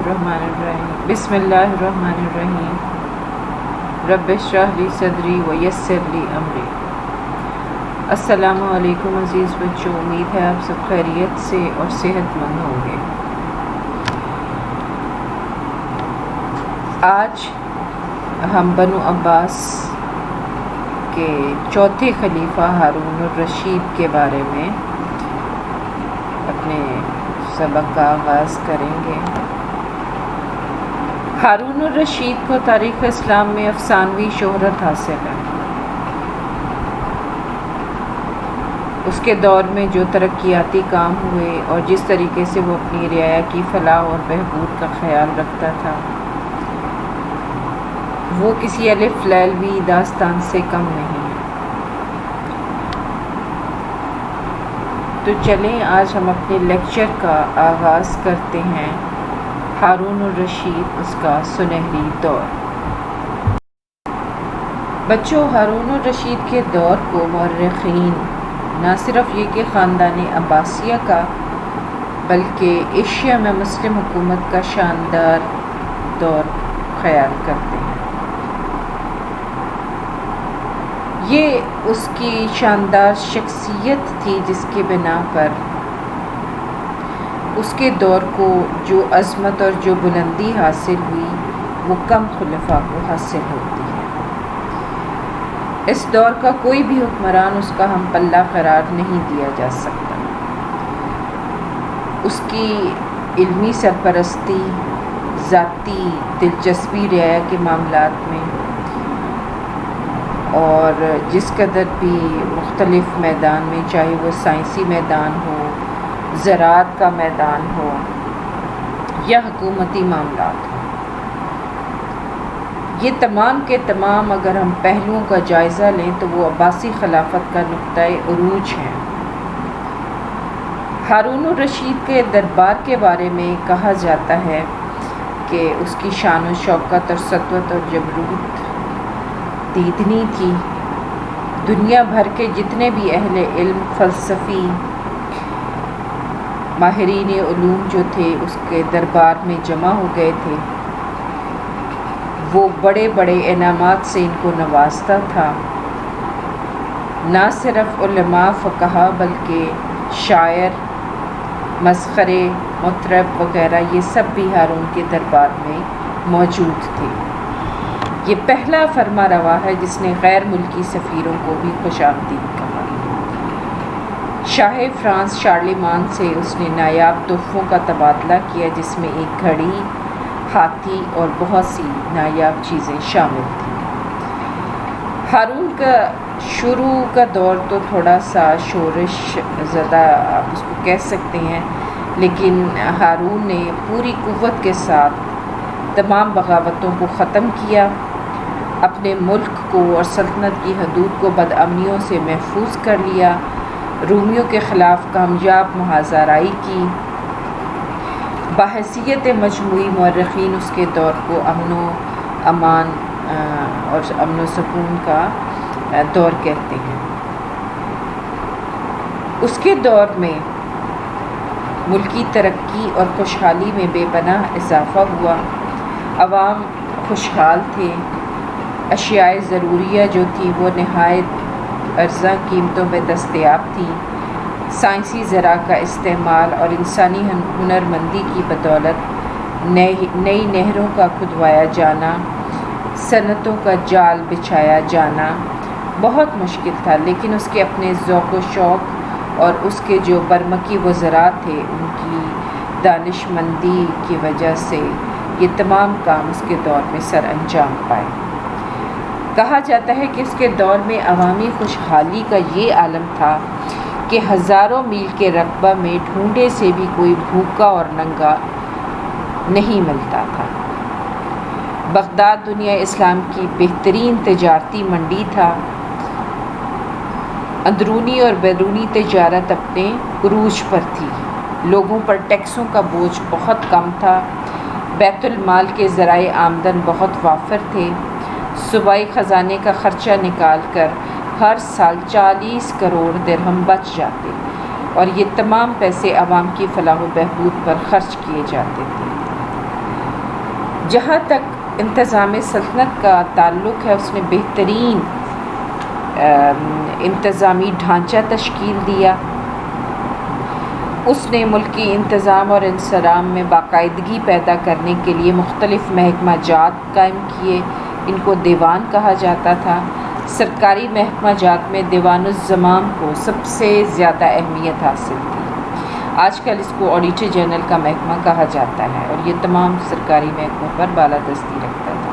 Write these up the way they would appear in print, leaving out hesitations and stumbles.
بسم اللہ الرحمن الرحیم رب اشرح لی صدری ویسر لی امری۔ السلام علیکم عزیز بچوں، امید ہے آپ سب خیریت سے اور صحت مند ہوں گے۔ آج ہم بنو عباس کے چوتھے خلیفہ ہارون الرشید کے بارے میں اپنے سبق کا آغاز کریں گے۔ ہارون الرشید کو تاریخ اسلام میں افسانوی شہرت حاصل ہے۔ اس کے دور میں جو ترقیاتی کام ہوئے اور جس طریقے سے وہ اپنی رعایا کی فلاح اور بہبود کا خیال رکھتا تھا، وہ کسی الف لیلوی داستان سے کم نہیں ہے۔ تو چلیں آج ہم اپنے لیکچر کا آغاز کرتے ہیں۔ ہارون الرشید، اس کا سنہری دور۔ بچوں، ہارون الرشید کے دور کو مورخین نہ صرف یہ کہ خاندان عباسیہ کا بلکہ ایشیا میں مسلم حکومت کا شاندار دور خیال کرتے ہیں۔ یہ اس کی شاندار شخصیت تھی جس کے بنا پر اس کے دور کو جو عظمت اور جو بلندی حاصل ہوئی وہ کم خلفاء کو حاصل ہوتی ہے۔ اس دور کا کوئی بھی حکمران اس کا ہم پلہ قرار نہیں دیا جا سکتا۔ اس کی علمی سرپرستی، ذاتی دلچسپی رعایا کے معاملات میں، اور جس قدر بھی مختلف میدان میں، چاہے وہ سائنسی میدان ہو، زراعت کا میدان ہو یا حکومتی معاملات ہوں، یہ تمام کے تمام اگر ہم پہلوؤں کا جائزہ لیں تو وہ عباسی خلافت کا نقطۂ عروج ہیں۔ ہارون الرشید کے دربار کے بارے میں کہا جاتا ہے کہ اس کی شان و شوکت اور سطوت اور جبروت دیدنی تھی۔ دنیا بھر کے جتنے بھی اہل علم، فلسفی، ماہرین علوم جو تھے اس کے دربار میں جمع ہو گئے تھے۔ وہ بڑے بڑے انعامات سے ان کو نوازتا تھا۔ نہ صرف علماء، فقہا، بلکہ شاعر، مسخرے، مطرب وغیرہ یہ سب بھی ہارون کے دربار میں موجود تھے۔ یہ پہلا فرما روا ہے جس نے غیر ملکی سفیروں کو بھی خوش آمدید کہا۔ شاہ فرانس شارلیمان سے اس نے نایاب تحفوں کا تبادلہ کیا، جس میں ایک گھڑی، ہاتھی اور بہت سی نایاب چیزیں شامل تھیں۔ ہارون کا شروع کا دور تو تھوڑا سا شورش زدہ آپ اس کو کہہ سکتے ہیں، لیکن ہارون نے پوری قوت کے ساتھ تمام بغاوتوں کو ختم کیا، اپنے ملک کو اور سلطنت کی حدود کو بدامنیوں سے محفوظ کر لیا، رومیوں کے خلاف کامیاب محاذ آرائی کی۔ بحیثیت مجموعی مورخین اس کے دور کو امن و امان اور امن و سکون کا دور کہتے ہیں۔ اس کے دور میں ملکی ترقی اور خوشحالی میں بے پناہ اضافہ ہوا۔ عوام خوشحال تھے، اشیاء ضروریہ جو تھی وہ نہایت ارزاں قیمتوں میں دستیاب تھیں۔ سائنسی ذرا کا استعمال اور انسانی ہنرمندی کی بدولت نئی نہروں کا کھدوایا جانا، صنعتوں کا جال بچھایا جانا بہت مشکل تھا، لیکن اس کے اپنے ذوق و شوق اور اس کے جو برمکی وزراء تھے ان کی دانش مندی کی وجہ سے یہ تمام کام اس کے دور میں سر انجام پائے۔ کہا جاتا ہے کہ اس کے دور میں عوامی خوشحالی کا یہ عالم تھا کہ ہزاروں میل کے رقبہ میں ڈھونڈے سے بھی کوئی بھوکا اور ننگا نہیں ملتا تھا۔ بغداد دنیا اسلام کی بہترین تجارتی منڈی تھا۔ اندرونی اور بیرونی تجارت اپنے عروج پر تھی۔ لوگوں پر ٹیکسوں کا بوجھ بہت کم تھا۔ بیت المال کے ذرائع آمدن بہت وافر تھے۔ صوبائی خزانے کا خرچہ نکال کر ہر سال 40 کروڑ درہم بچ جاتے اور یہ تمام پیسے عوام کی فلاح و بہبود پر خرچ کیے جاتے تھے۔ جہاں تک انتظام سلطنت کا تعلق ہے اس نے بہترین انتظامی ڈھانچہ تشکیل دیا. اس نے ملکی انتظام اور انصرام میں باقاعدگی پیدا کرنے کے لیے مختلف محکمہ جات قائم کیے. ان کو دیوان کہا جاتا تھا. سرکاری محکمہ جات میں دیوان الزمام کو سب سے زیادہ اہمیت حاصل تھی. آج کل اس کو آڈیٹر جنرل کا محکمہ کہا جاتا ہے اور یہ تمام سرکاری محکموں پر بالادستی رکھتا تھا.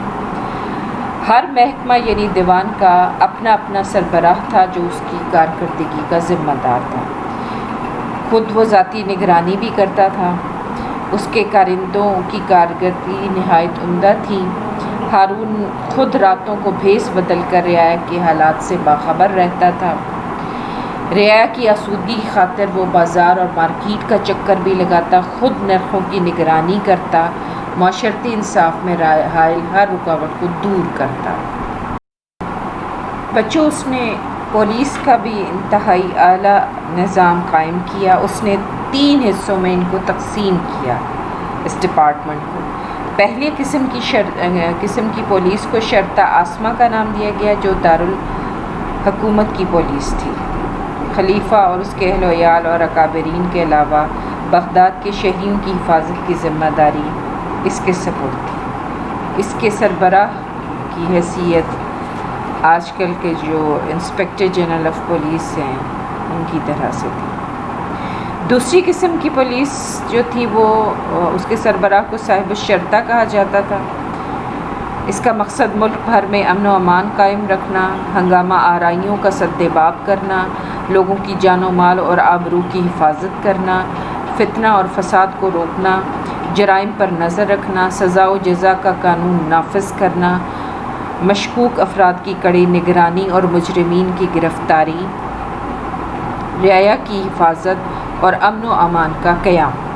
ہر محکمہ یعنی دیوان کا اپنا اپنا سربراہ تھا جو اس کی کارکردگی کا ذمہ دار تھا. خود وہ ذاتی نگرانی بھی کرتا تھا. اس کے کارندوں کی کارکردگی نہایت عمدہ تھی. ہارون خود راتوں کو بھیس بدل کر رعایا کے حالات سے باخبر رہتا تھا. رعایا کی آسودگی کی خاطر وہ بازار اور مارکیٹ کا چکر بھی لگاتا. خود نرخوں کی نگرانی کرتا. معاشرتی انصاف میں حائل ہر رکاوٹ کو دور کرتا. بچوں اس نے پولیس کا بھی انتہائی اعلیٰ نظام قائم کیا. اس نے 3 حصوں میں ان کو تقسیم کیا اس ڈپارٹمنٹ کو. پہلے قسم کی پولیس کو شرطہ عاصمہ کا نام دیا گیا جو دارالحکومت کی پولیس تھی. خلیفہ اور اس کے اہل و عیال اور اکابرین کے علاوہ بغداد کے شہریوں کی حفاظت کی ذمہ داری اس کے سپرد تھی. اس کے سربراہ کی حیثیت آج کل کے جو انسپکٹر جنرل آف پولیس ہیں ان کی طرح سے تھی. دوسری قسم کی پولیس جو تھی وہ اس کے سربراہ کو صاحب الشرطہ کہا جاتا تھا. اس کا مقصد ملک بھر میں امن و امان قائم رکھنا، ہنگامہ آرائیوں کا سدباب کرنا، لوگوں کی جان و مال اور آبرو کی حفاظت کرنا، فتنہ اور فساد کو روکنا، جرائم پر نظر رکھنا، سزا و جزا کا قانون نافذ کرنا، مشکوک افراد کی کڑی نگرانی اور مجرمین کی گرفتاری، رعایا کی حفاظت اور امن و امان کا قیام.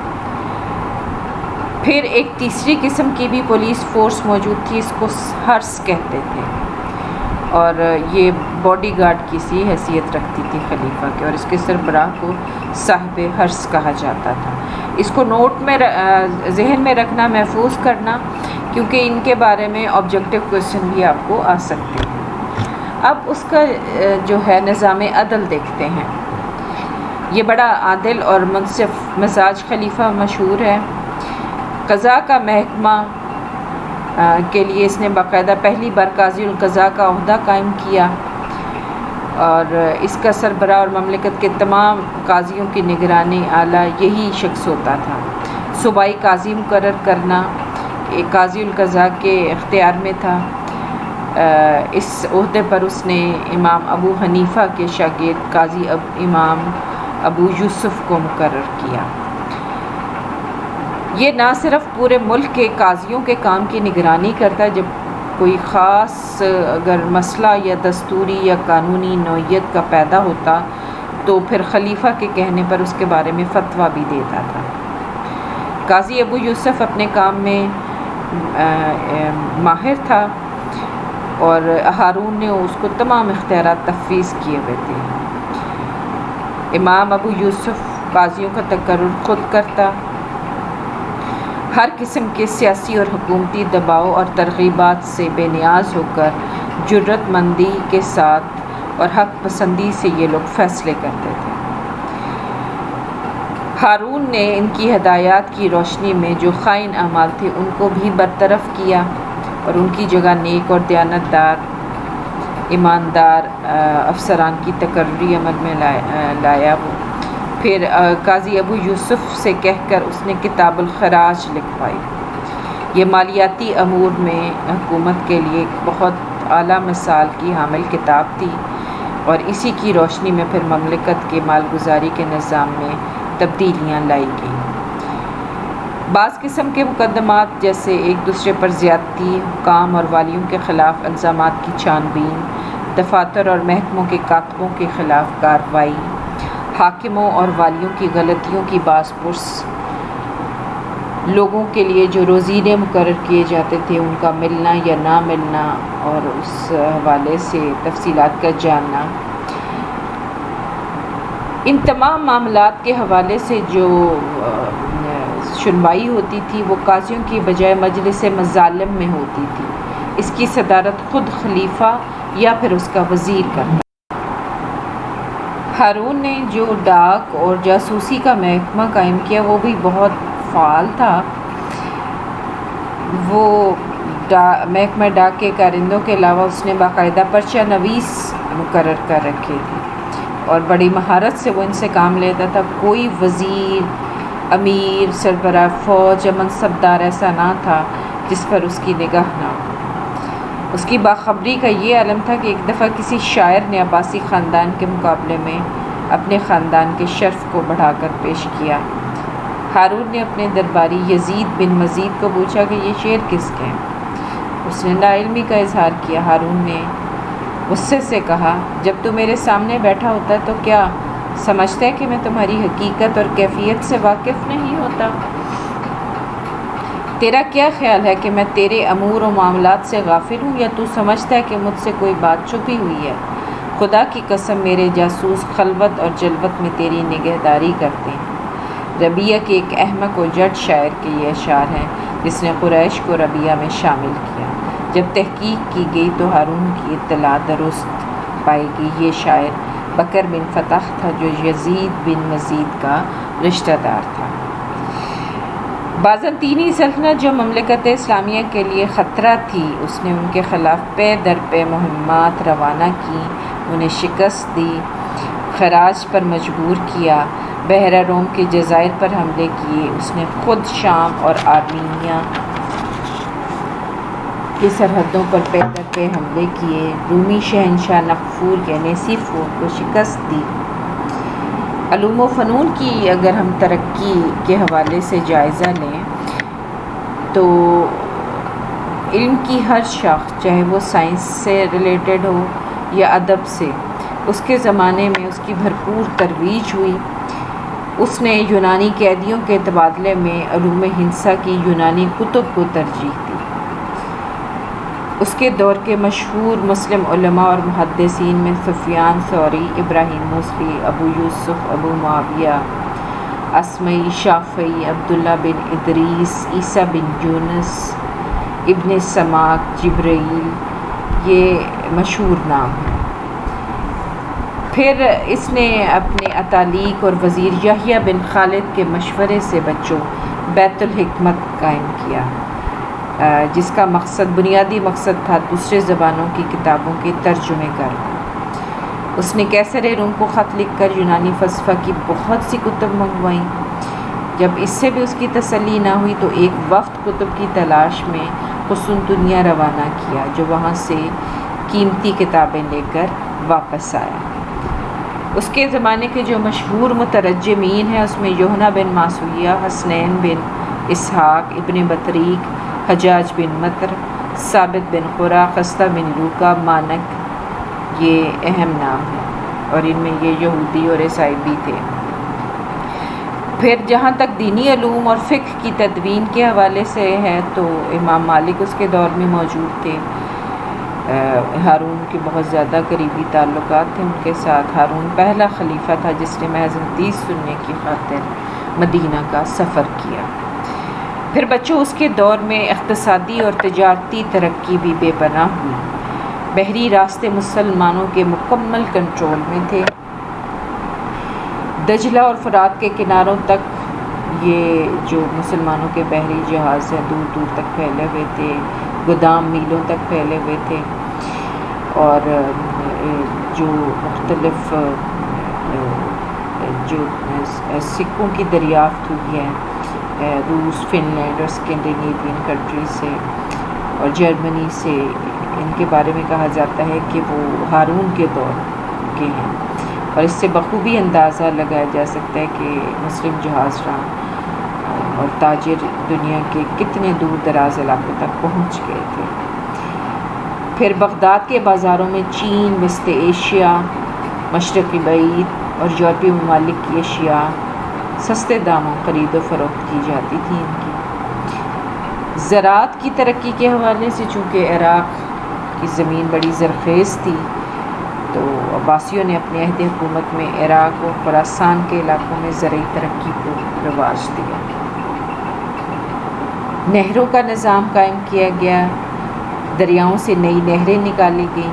پھر ایک تیسری قسم کی بھی پولیس فورس موجود تھی. اس کو حرس کہتے تھے اور یہ باڈی گارڈ کی سی حیثیت رکھتی تھی خلیفہ کے اور اس کے سربراہ کو صاحب حرس کہا جاتا تھا. اس کو نوٹ میں ذہن میں رکھنا، محفوظ کرنا کیونکہ ان کے بارے میں آبجیکٹیو کویسچن بھی آپ کو آ سکتے ہیں. اب اس کا جو ہے نظام عدل دیکھتے ہیں. یہ بڑا عادل اور منصف مزاج خلیفہ مشہور ہے. قضاء کا محکمہ کے لیے اس نے باقاعدہ پہلی بار قاضی القضاء کا عہدہ قائم کیا اور اس کا سربراہ اور مملکت کے تمام قاضیوں کی نگرانی اعلیٰ یہی شخص ہوتا تھا. صوبائی قاضی مقرر کرنا قاضی القضاء کے اختیار میں تھا. اس عہدے پر اس نے امام ابو حنیفہ کے شاگرد قاضی امام ابو یوسف کو مقرر کیا. یہ نہ صرف پورے ملک کے قاضیوں کے کام کی نگرانی کرتا، جب کوئی خاص اگر مسئلہ یا دستوری یا قانونی نوعیت کا پیدا ہوتا تو پھر خلیفہ کے کہنے پر اس کے بارے میں فتویٰ بھی دیتا تھا. قاضی ابو یوسف اپنے کام میں ماہر تھا اور ہارون نے اس کو تمام اختیارات تفویض کیے ہوئے تھے. امام ابو یوسف قاضیوں کا تقرر خود کرتا. ہر قسم کے سیاسی اور حکومتی دباؤ اور ترغیبات سے بے نیاز ہو کر جرات مندی کے ساتھ اور حق پسندی سے یہ لوگ فیصلے کرتے تھے. ہارون نے ان کی ہدایات کی روشنی میں جو خائن اعمال تھے ان کو بھی برطرف کیا اور ان کی جگہ نیک اور دیانتدار ایماندار افسران کی تقرری عمل میں لایا. وہ پھر قاضی ابو یوسف سے کہہ کر اس نے کتاب الخراج لکھوائی. یہ مالیاتی امور میں حکومت کے لیے ایک بہت اعلیٰ مثال کی حامل کتاب تھی اور اسی کی روشنی میں پھر مملکت کے مالگزاری کے نظام میں تبدیلیاں لائی گئیں. بعض قسم کے مقدمات جیسے ایک دوسرے پر زیادتی، حکام اور والیوں کے خلاف الزامات کی چھان بین، دفاتر اور محکموں کے کاتبوں کے خلاف کارروائی، حاکموں اور والیوں کی غلطیوں کی باز پرس، لوگوں کے لیے جو روزینے مقرر کیے جاتے تھے ان کا ملنا یا نہ ملنا اور اس حوالے سے تفصیلات کا جاننا. ان تمام معاملات کے حوالے سے جو سنوائی ہوتی تھی وہ قاضیوں کی بجائے مجلس مظالم میں ہوتی تھی۔ اس کی صدارت خود خلیفہ یا پھر اس کا وزیر کرتا۔ ہارون نے جو ڈاک اور جاسوسی کا محکمہ قائم کیا وہ بھی بہت فعال تھا۔ وہ محکمہ ڈاک کے کارندوں کے علاوہ اس نے باقاعدہ پرچہ نویس مقرر کر رکھے تھے اور بڑی مہارت سے وہ ان سے کام لیتا تھا۔ کوئی وزیر، امیر، سربراہ فوج یا منصبدار ایسا نہ تھا جس پر اس کی نگاہ نہ ہو۔ اس کی باخبری کا یہ عالم تھا کہ ایک دفعہ کسی شاعر نے عباسی خاندان کے مقابلے میں اپنے خاندان کے شرف کو بڑھا کر پیش کیا۔ ہارون نے اپنے درباری یزید بن مزید کو پوچھا کہ یہ شعر کس کے ہیں؟ اس نے لاعلمی کا اظہار کیا۔ ہارون نے غصے سے کہا، جب تو میرے سامنے بیٹھا ہوتا ہے تو کیا سمجھتا ہے کہ میں تمہاری حقیقت اور کیفیت سے واقف نہیں ہوتا؟ تیرا کیا خیال ہے کہ میں تیرے امور و معاملات سے غافل ہوں یا تو سمجھتا ہے کہ مجھ سے کوئی بات چھپی ہوئی ہے؟ خدا کی قسم میرے جاسوس خلوت اور جلوت میں تیری نگہداری کرتے ہیں۔ ربیہ کے ایک احمق و جٹ شاعر کے یہ اشعار ہیں جس نے قریش کو ربیہ میں شامل کیا۔ جب تحقیق کی گئی تو ہارون کی اطلاع درست پائی گئی۔ یہ شاعر بکر بن فتح تھا جو یزید بن مزید کا رشتہ دار تھا۔ بازنطینی سلطنت جو مملکت اسلامیہ کے لیے خطرہ تھی، اس نے ان کے خلاف پے در پے مہمات روانہ کی، انہیں شکست دی، خراج پر مجبور کیا، بحیرہ روم کے جزائر پر حملے کیے۔ اس نے خود شام اور آرمینیا کی سرحدوں پر پے در پے حملے کیے، رومی شہنشاہ نقفور یعنی سیفور کو شکست دی۔ علوم و فنون کی اگر ہم ترقی کے حوالے سے جائزہ لیں تو علم کی ہر شاخ، چاہے وہ سائنس سے ریلیٹڈ ہو یا ادب سے، اس کے زمانے میں اس کی بھرپور ترویج ہوئی۔ اس نے یونانی قیدیوں کے تبادلے میں علوم ہندسہ کی یونانی کتب کو ترجیح دی۔ اس کے دور کے مشہور مسلم علماء اور محدثین میں سفیان ثوری، ابراہیم موصلی، ابو یوسف، ابو معاویہ، اسمعی، شافعی، عبداللہ بن ادریس، عیسیٰ بن یونس، ابن سماک، جبرائیل، یہ مشہور نام ہیں۔ پھر اس نے اپنے اتالیق اور وزیر یحییٰ بن خالد کے مشورے سے بچوں بیت الحکمت قائم کیا، جس کا بنیادی مقصد تھا دوسرے زبانوں کی کتابوں کے ترجمے کرنا۔ اس نے قیصر روم کو خط لکھ کر یونانی فلسفہ کی بہت سی کتب منگوائیں۔ جب اس سے بھی اس کی تسلی نہ ہوئی تو ایک وفد کتب کی تلاش میں قسطنطنیہ روانہ کیا، جو وہاں سے قیمتی کتابیں لے کر واپس آیا۔ اس کے زمانے کے جو مشہور مترجمین ہیں اس میں یوحنا بن ماسویہ، حسنین بن اسحاق، ابن بطریق، حجاج بن مطر، ثابت بن قرہ، قسطہ بن لوکا، مانک، یہ اہم نام ہیں اور ان میں یہ یہودی اور عیسائی بھی تھے۔ پھر جہاں تک دینی علوم اور فقہ کی تدوین کے حوالے سے ہے تو امام مالک اس کے دور میں موجود تھے۔ ہارون کے بہت زیادہ قریبی تعلقات تھے ان کے ساتھ۔ ہارون پہلا خلیفہ تھا جس نے محض حدیث سننے کی خاطر مدینہ کا سفر کیا۔ پھر بچوں اس کے دور میں اقتصادی اور تجارتی ترقی بھی بے پناہ ہوئی۔ بحری راستے مسلمانوں کے مکمل کنٹرول میں تھے۔ دجلہ اور فرات کے کناروں تک یہ جو مسلمانوں کے بحری جہاز ہیں دور دور تک پھیلے ہوئے تھے، گودام میلوں تک پھیلے ہوئے تھے، اور جو مختلف جو سکوں کی دریافت ہوئی ہے روس، فن لینڈ اور اسکینڈینیوین کنٹری سے اور جرمنی سے، ان کے بارے میں کہا جاتا ہے کہ وہ ہارون کے دور کے ہیں، اور اس سے بخوبی اندازہ لگایا جا سکتا ہے کہ مسلم جہاز راں اور تاجر دنیا کے کتنے دور دراز علاقوں تک پہنچ گئے تھے۔ پھر بغداد کے بازاروں میں چین، وسط ایشیا، مشرقی بعید اور یورپی ممالک کی اشیاء سستے داموں خرید و فروخت کی جاتی تھی۔ ان کی زراعت کی ترقی کے حوالے سے چونکہ عراق کی زمین بڑی زرخیز تھی تو عباسیوں نے اپنے عہد حکومت میں عراق و خراسان کے علاقوں میں زرعی ترقی کو رواج دیا۔ نہروں کا نظام قائم کیا گیا، دریاؤں سے نئی نہریں نکالی گئیں،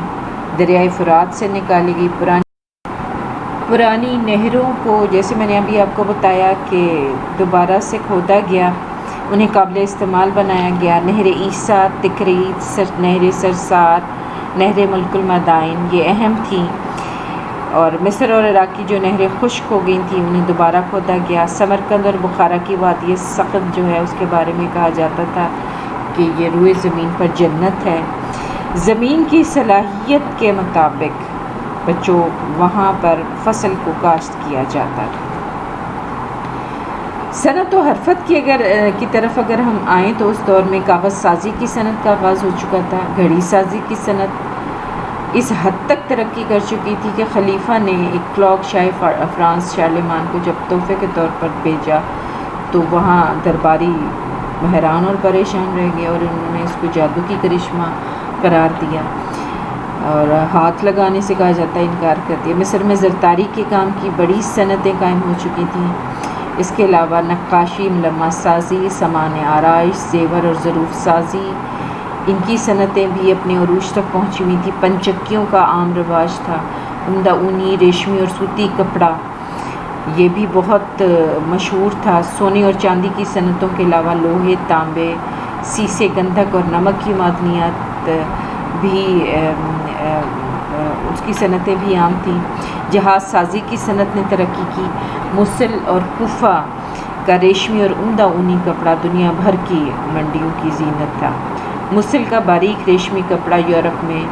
دریائے فرات سے نکالی گئی پرانی نہروں کو، جیسے میں نے ابھی آپ کو بتایا کہ دوبارہ سے کھودا گیا، انہیں قابل استعمال بنایا گیا۔ نہر عیسیٰ، تکریت، نہر سرسار، نہر ملک المدائن یہ اہم تھیں، اور مصر اور عراق کی جو نہریں خشک ہو گئی تھیں انہیں دوبارہ کھودا گیا۔ سمرقند اور بخارا کی وادی سقط جو ہے اس کے بارے میں کہا جاتا تھا کہ یہ روئے زمین پر جنت ہے۔ زمین کی صلاحیت کے مطابق بچوں وہاں پر فصل کو کاشت کیا جاتا تھا۔ صنعت و حرفت کی طرف اگر ہم آئیں تو اس دور میں کاغذ سازی کی صنعت کا آغاز ہو چکا تھا۔ گھڑی سازی کی صنعت اس حد تک ترقی کر چکی تھی کہ خلیفہ نے ایک کلاک شاہ فرانس شارلمان کو جب تحفے کے طور پر بھیجا تو وہاں درباری حیران اور پریشان رہ گئے، اور انہوں نے اس کو جادو کی کرشمہ قرار دیا اور ہاتھ لگانے سے کہا جاتا ہے انکار کر دیا۔ مصر میں زرتاری کے کام کی بڑی صنعتیں قائم ہو چکی تھیں۔ اس کے علاوہ نقاشی، ملمہ سازی، سامان آرائش، زیور اور ظروف سازی، ان کی صنعتیں بھی اپنے عروج تک پہنچی ہوئی تھیں۔ پنچکیوں کا عام رواج تھا۔ عمدہ اونی، ریشمی اور سوتی کپڑا یہ بھی بہت مشہور تھا۔ سونے اور چاندی کی صنعتوں کے علاوہ لوہے، تانبے، سیسے، گندھک اور نمک کی معدنیات بھی اس کی صنعتیں بھی عام تھیں۔ جہاز سازی کی صنعت نے ترقی کی۔ موصل اور کوفہ کا ریشمی اور عمدہ اونی کپڑا دنیا بھر کی منڈیوں کی زینت تھا۔ موصل کا باریک ریشمی کپڑا یورپ میں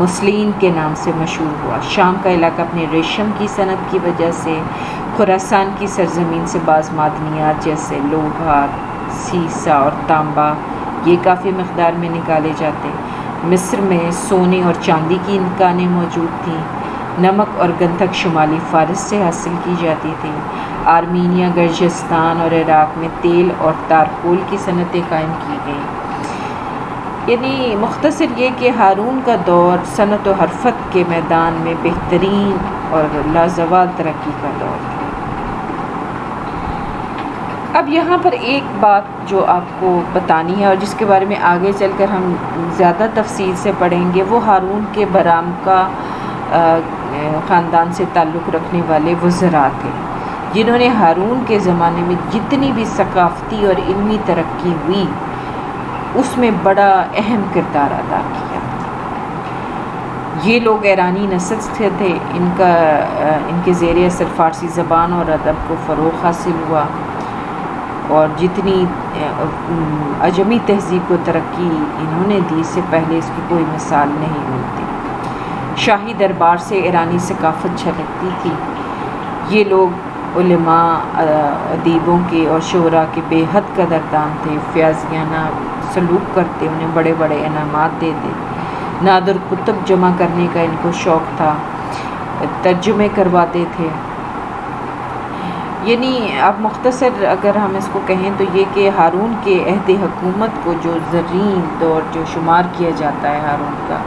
مسلین کے نام سے مشہور ہوا۔ شام کا علاقہ اپنے ریشم کی صنعت کی وجہ سے، خراسان کی سرزمین سے بعض معدنیات جیسے لوہا، سیسا اور تانبا یہ کافی مقدار میں نکالے جاتے۔ مصر میں سونے اور چاندی کی کانیں موجود تھیں۔ نمک اور گندھک شمالی فارس سے حاصل کی جاتی تھی۔ آرمینیا، گرجستان اور عراق میں تیل اور تارکول کی صنعتیں قائم کی گئیں۔ یعنی مختصر یہ کہ ہارون کا دور صنعت و حرفت کے میدان میں بہترین اور لازوال ترقی کا دور تھا۔ اب یہاں پر ایک بات جو آپ کو بتانی ہے اور جس کے بارے میں آگے چل کر ہم زیادہ تفصیل سے پڑھیں گے، وہ ہارون کے برامکا خاندان سے تعلق رکھنے والے وزراء تھے، جنہوں نے ہارون کے زمانے میں جتنی بھی ثقافتی اور علمی ترقی ہوئی اس میں بڑا اہم کردار ادا کیا۔ یہ لوگ ایرانی نسل سے تھے۔ ان کے زیر اثر فارسی زبان اور ادب کو فروغ حاصل ہوا، اور جتنی عجمی تہذیب کو ترقی انہوں نے دی، اس سے پہلے اس کی کوئی مثال نہیں ملتی۔ شاہی دربار سے ایرانی ثقافت جھلکتی تھی۔ یہ لوگ علماء، ادیبوں کے اور شعراء کے بے حد قدردان تھے۔ فیاضیانہ سلوک کرتے، انہیں بڑے بڑے انعامات دیتے۔ نادر کتب جمع کرنے کا ان کو شوق تھا، ترجمے کرواتے تھے۔ یعنی اب مختصر اگر ہم اس کو کہیں تو یہ کہ ہارون کے عہد حکومت کو جو زرین دور جو شمار کیا جاتا ہے ہارون کا،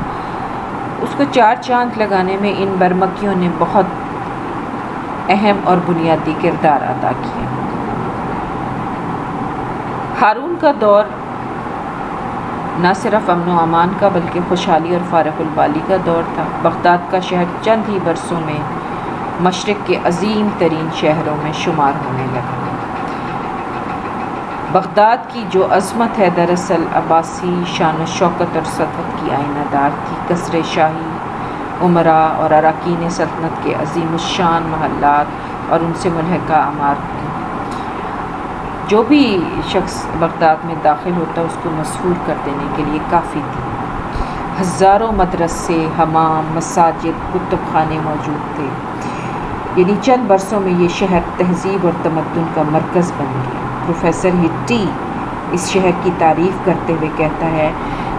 اس کو چار چاند لگانے میں ان برمکیوں نے بہت اہم اور بنیادی کردار ادا کیا۔ ہارون کا دور نہ صرف امن و امان کا بلکہ خوشحالی اور فارغ البالی کا دور تھا۔ بغداد کا شہر چند ہی برسوں میں مشرق کے عظیم ترین شہروں میں شمار ہونے لگا۔ بغداد کی جو عظمت ہے دراصل عباسی شان و شوکت اور سطوت کی آئینہ دار تھی۔ قصر شاہی، امراء اور اراکین سلطنت کے عظیم الشان محلات اور ان سے ملحقہ عمارتیں جو بھی شخص بغداد میں داخل ہوتا اس کو مسحور کر دینے کے لیے کافی تھی۔ ہزاروں مدرسے، حمام، مساجد، کتب خانے موجود تھے۔ یعنی چند برسوں میں یہ شہر تہذیب اور تمدن کا مرکز بن گیا۔ پروفیسر ہٹی اس شہر کی تعریف کرتے ہوئے کہتا ہے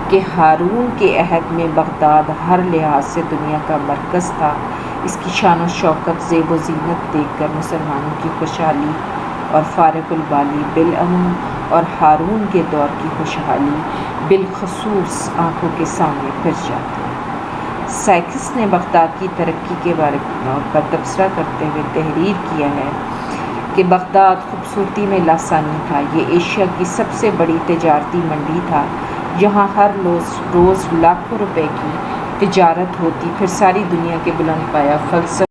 کہ ہارون کے عہد میں بغداد ہر لحاظ سے دنیا کا مرکز تھا۔ اس کی شان و شوکت، زیب و زینت دیکھ کر مسلمانوں کی خوشحالی اور فارغ البالی بالعموم اور ہارون کے دور کی خوشحالی بالخصوص آنکھوں کے سامنے پھر جاتی ہے۔ سائکس نے بغداد کی ترقی کے بارے پر تبصرہ کرتے ہوئے تحریر کیا ہے کہ بغداد خوبصورتی میں لاثانی تھا۔ یہ ایشیا کی سب سے بڑی تجارتی منڈی تھا، جہاں ہر روز لاکھوں روپے کی تجارت ہوتی۔ پھر ساری دنیا کے بلند پایہ فلسفے